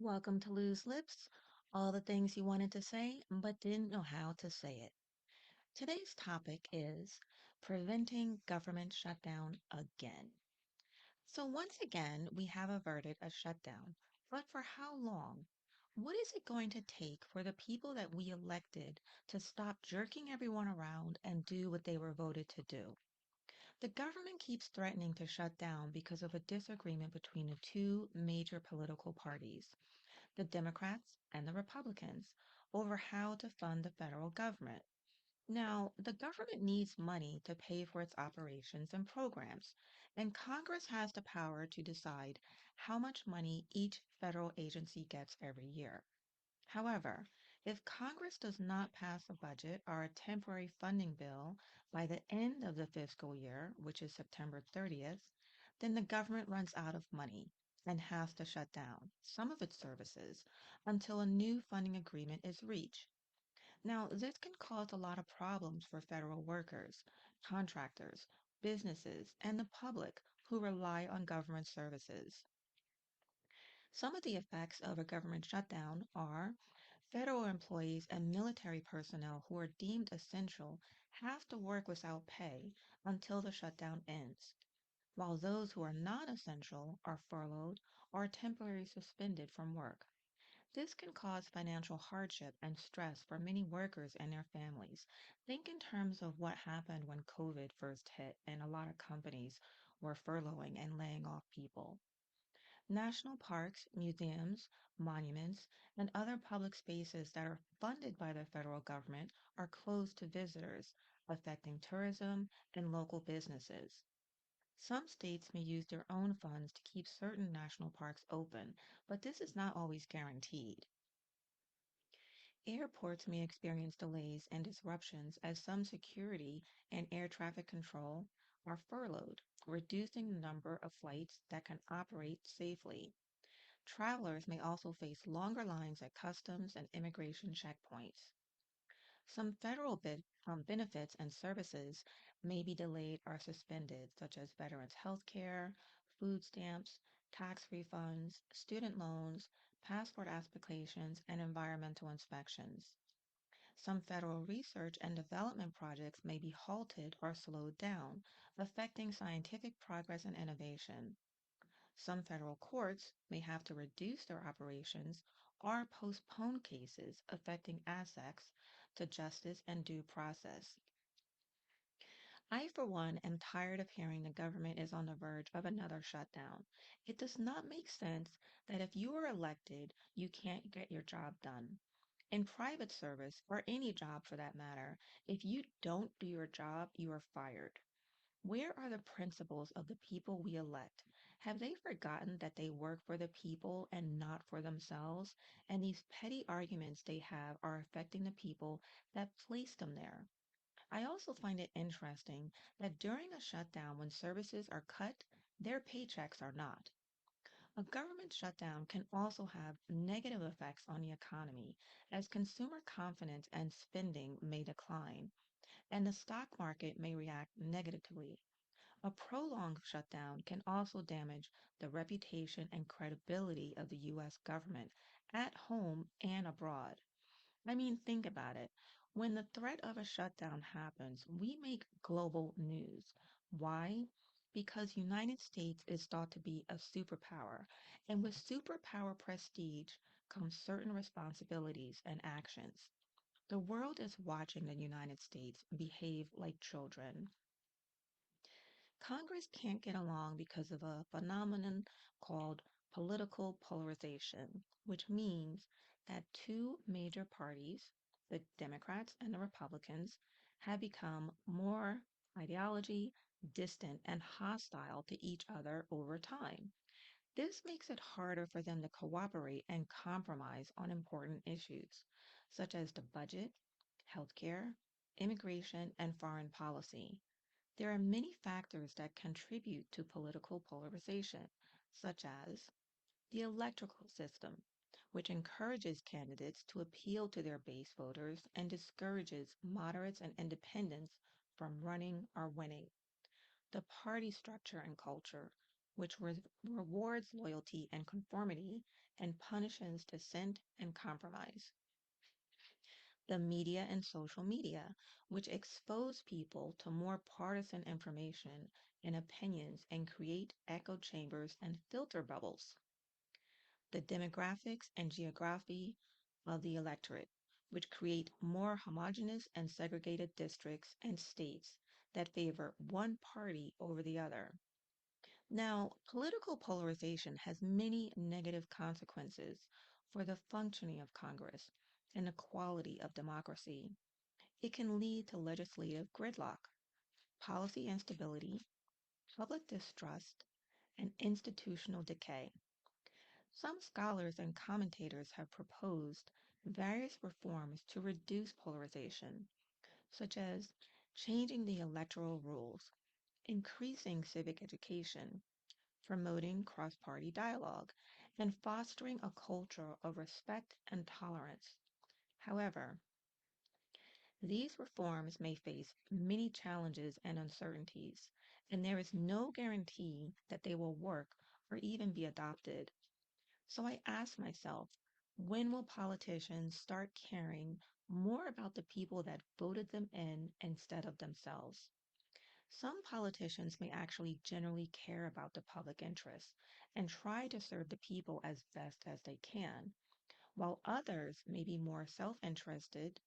Welcome to Lose Lips, all the things you wanted to say but didn't know how to say it. Today's topic is preventing government shutdown again. So, once again, we have averted a shutdown, but for how long? What is it going to take for the people that we elected to stop jerking everyone around and do what they were voted to do? The government keeps threatening to shut down because of a disagreement between the two major political parties, the Democrats and the Republicans, over how to fund the federal government. Now, the government needs money to pay for its operations and programs, and Congress has the power to decide how much money each federal agency gets every year. However, if Congress does not pass a budget or a temporary funding bill by the end of the fiscal year, which is September 30th, then the government runs out of money and has to shut down some of its services until a new funding agreement is reached. Now, this can cause a lot of problems for federal workers, contractors, businesses, and the public who rely on government services. Some of the effects of a government shutdown are federal employees and military personnel who are deemed essential have to work without pay until the shutdown ends, while those who are not essential are furloughed or temporarily suspended from work. This can cause financial hardship and stress for many workers and their families. Think in terms of what happened when COVID first hit and a lot of companies were furloughing and laying off people. National parks, museums, monuments, and other public spaces that are funded by the federal government are closed to visitors, affecting tourism and local businesses. Some states may use their own funds to keep certain national parks open, but this is not always guaranteed. Airports may experience delays and disruptions as some security and air traffic control are furloughed, reducing the number of flights that can operate safely. Travelers may also face longer lines at customs and immigration checkpoints. Some benefits and services may be delayed or suspended, such as veterans' health care, food stamps, tax refunds, student loans, passport applications, and environmental inspections. Some federal research and development projects may be halted or slowed down, affecting scientific progress and innovation. Some federal courts may have to reduce their operations or postpone cases affecting access to justice and due process. I, for one, am tired of hearing the government is on the verge of another shutdown. It does not make sense that if you are elected, you can't get your job done. In private service, or any job for that matter, if you don't do your job, you are fired. Where are the principles of the people we elect? Have they forgotten that they work for the people and not for themselves? And these petty arguments they have are affecting the people that placed them there. I also find it interesting that during a shutdown, when services are cut, their paychecks are not. A government shutdown can also have negative effects on the economy, as consumer confidence and spending may decline, and the stock market may react negatively. A prolonged shutdown can also damage the reputation and credibility of the U.S. government at home and abroad. I mean, think about it. When the threat of a shutdown happens, we make global news. Why? Because United States is thought to be a superpower, and with superpower prestige comes certain responsibilities and actions. The world is watching the United States behave like children. Congress can't get along because of a phenomenon called political polarization, which means that two major parties, the Democrats and the Republicans, have become more ideology distant and hostile to each other over time. This makes it harder for them to cooperate and compromise on important issues, such as the budget, healthcare, immigration, and foreign policy. There are many factors that contribute to political polarization, such as the electoral system, which encourages candidates to appeal to their base voters and discourages moderates and independents from running or winning. The party structure and culture, which rewards loyalty and conformity and punishes dissent and compromise. The media and social media, which expose people to more partisan information and opinions and create echo chambers and filter bubbles. The demographics and geography of the electorate, which create more homogeneous and segregated districts and states that favor one party over the other. Now, political polarization has many negative consequences for the functioning of Congress and the quality of democracy. It can lead to legislative gridlock, policy instability, public distrust, and institutional decay. Some scholars and commentators have proposed various reforms to reduce polarization, such as changing the electoral rules, increasing civic education, promoting cross party dialogue, and fostering a culture of respect and tolerance. However, these reforms may face many challenges and uncertainties, and there is no guarantee that they will work or even be adopted. So I ask myself, when will politicians start caring more about the people that voted them in instead of themselves? Some politicians may actually generally care about the public interest and try to serve the people as best as they can, while others may be more self interested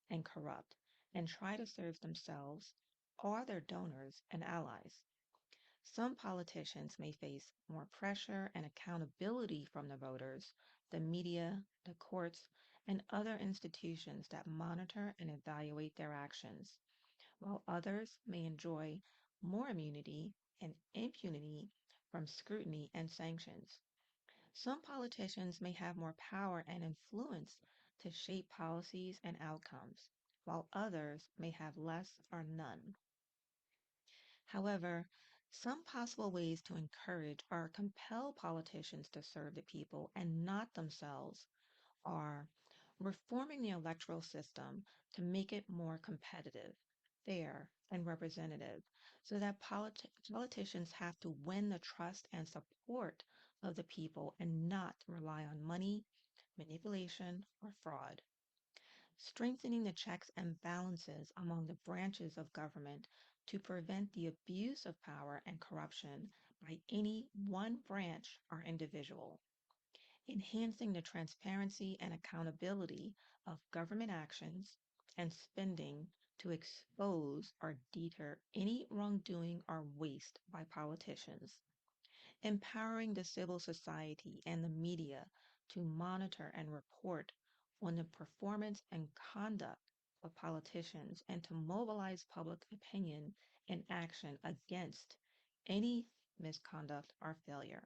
and corrupt and try to serve themselves or their donors and allies. Some politicians may face more pressure and accountability from the voters, the media, the courts, and other institutions that monitor and evaluate their actions, while others may enjoy more immunity and impunity from scrutiny and sanctions. Some politicians may have more power and influence to shape policies and outcomes, while others may have less or none. However, some possible ways to encourage or compel politicians to serve the people and not themselves are reforming the electoral system to make it more competitive, fair, and representative so that politicians have to win the trust and support of the people and not rely on money, manipulation, or fraud. Strengthening the checks and balances among the branches of government to prevent the abuse of power and corruption by any one branch or individual, enhancing the transparency and accountability of government actions and spending to expose or deter any wrongdoing or waste by politicians, empowering the civil society and the media to monitor and report on the performance and conduct of politicians and to mobilize public opinion and action against any misconduct or failure,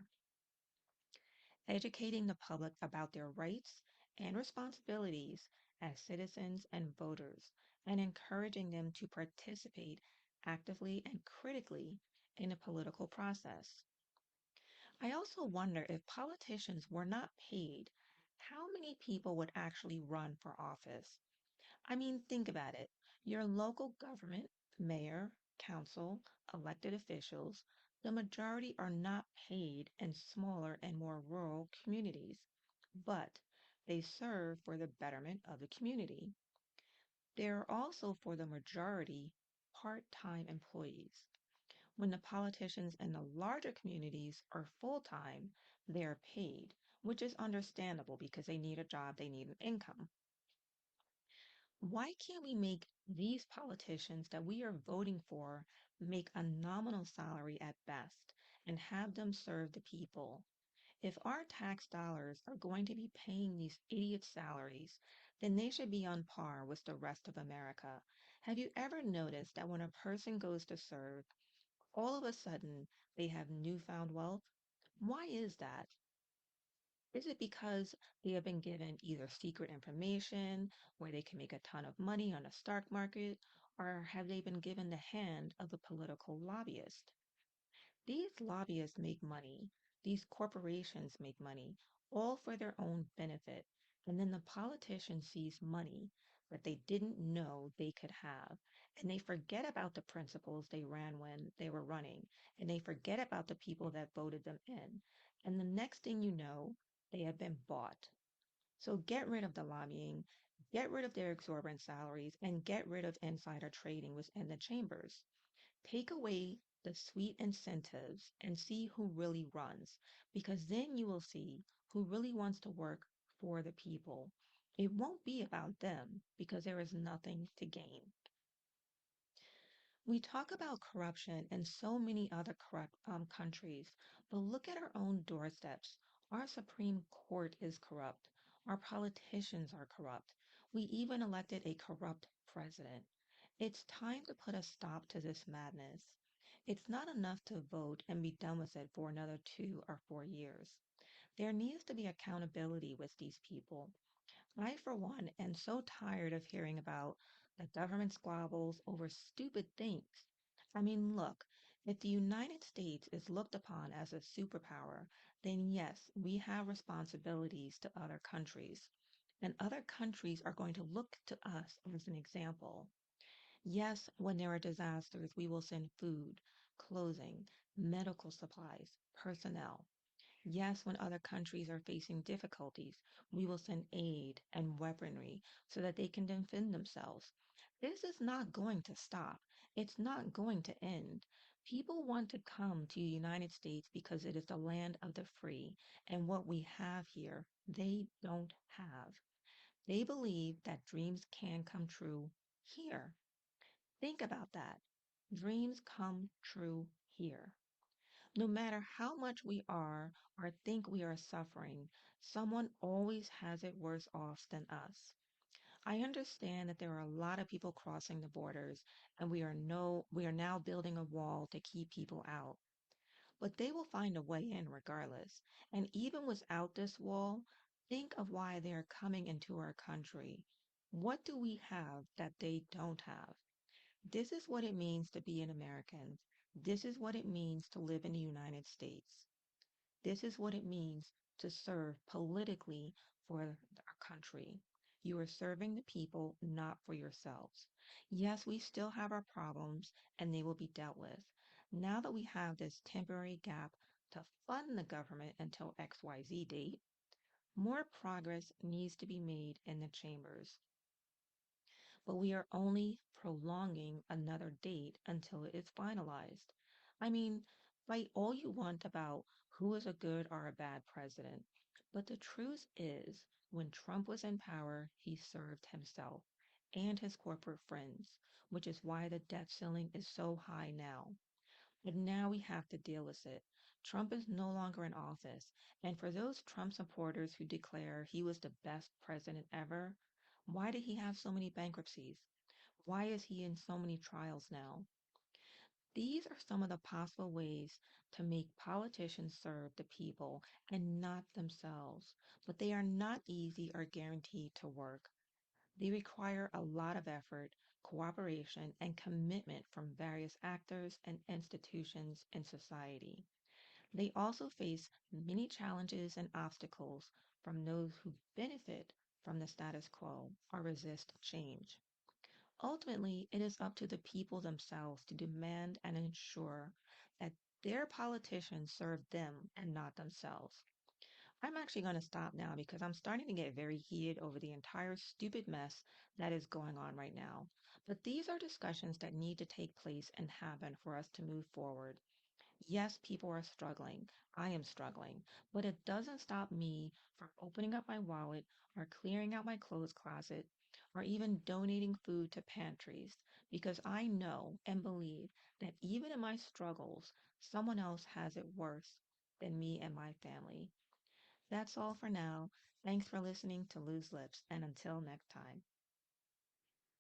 educating the public about their rights and responsibilities as citizens and voters, and encouraging them to participate actively and critically in the political process. I also wonder if politicians were not paid, how many people would actually run for office? I mean, think about it. Your local government, mayor, council, elected officials, the majority are not paid in smaller and more rural communities, but they serve for the betterment of the community. They are also for the majority part-time employees. When the politicians in the larger communities are full-time, they are paid, which is understandable because they need a job, they need an income. Why can't we make these politicians that we are voting for make a nominal salary at best and have them serve the people? If our tax dollars are going to be paying these idiot salaries, then they should be on par with the rest of America. Have you ever noticed that when a person goes to serve, all of a sudden they have newfound wealth? Why is that? Is it because they have been given either secret information where they can make a ton of money on the stock market, or have they been given the hand of a political lobbyist? These lobbyists make money, these corporations make money, all for their own benefit. And then the politician sees money that they didn't know they could have. And they forget about the principles they ran when they were running, and they forget about the people that voted them in. And the next thing you know, they have been bought. So get rid of the lobbying, get rid of their exorbitant salaries, and get rid of insider trading within the chambers. Take away the sweet incentives and see who really runs, because then you will see who really wants to work for the people. It won't be about them because there is nothing to gain. We talk about corruption in so many other corrupt countries, but look at our own doorsteps. Our Supreme Court is corrupt. Our politicians are corrupt. We even elected a corrupt president. It's time to put a stop to this madness. It's not enough to vote and be done with it for another 2 or 4 years. There needs to be accountability with these people. I, for one, am so tired of hearing about the government squabbles over stupid things. I mean, look, if the United States is looked upon as a superpower, then yes, we have responsibilities to other countries. And other countries are going to look to us as an example. Yes, when there are disasters, we will send food, clothing, medical supplies, personnel. Yes, when other countries are facing difficulties, we will send aid and weaponry so that they can defend themselves. This is not going to stop. It's not going to end. People want to come to the United States because it is the land of the free, and what we have here, they don't have. They believe that dreams can come true here. Think about that. Dreams come true here. No matter how much we are or think we are suffering, someone always has it worse off than us. I understand that there are a lot of people crossing the borders and we are now building a wall to keep people out. But they will find a way in regardless. And even without this wall, think of why they are coming into our country. What do we have that they don't have? This is what it means to be an American. This is what it means to live in the United States. This is what it means to serve politically for our country. You are serving the people, not for yourselves. Yes, we still have our problems and they will be dealt with. Now that we have this temporary gap to fund the government until XYZ date, more progress needs to be made in the chambers, but we are only prolonging another date until it is finalized. I mean, fight all you want about who is a good or a bad president, but the truth is, when Trump was in power, he served himself and his corporate friends, which is why the debt ceiling is so high now. But now we have to deal with it. Trump is no longer in office. And for those Trump supporters who declare he was the best president ever, why did he have so many bankruptcies? Why is he in so many trials now? These are some of the possible ways to make politicians serve the people and not themselves. But they are not easy or guaranteed to work. They require a lot of effort, cooperation, and commitment from various actors and institutions in society. They also face many challenges and obstacles from those who benefit from the status quo or resist change. Ultimately, it is up to the people themselves to demand and ensure that their politicians serve them and not themselves. I'm actually going to stop now because I'm starting to get very heated over the entire stupid mess that is going on right now. But these are discussions that need to take place and happen for us to move forward. Yes, people are struggling. I am struggling, but it doesn't stop me from opening up my wallet or clearing out my clothes closet or even donating food to pantries because I know and believe that even in my struggles, someone else has it worse than me and my family. That's all for now. Thanks for listening to Loose Lips, and until next time.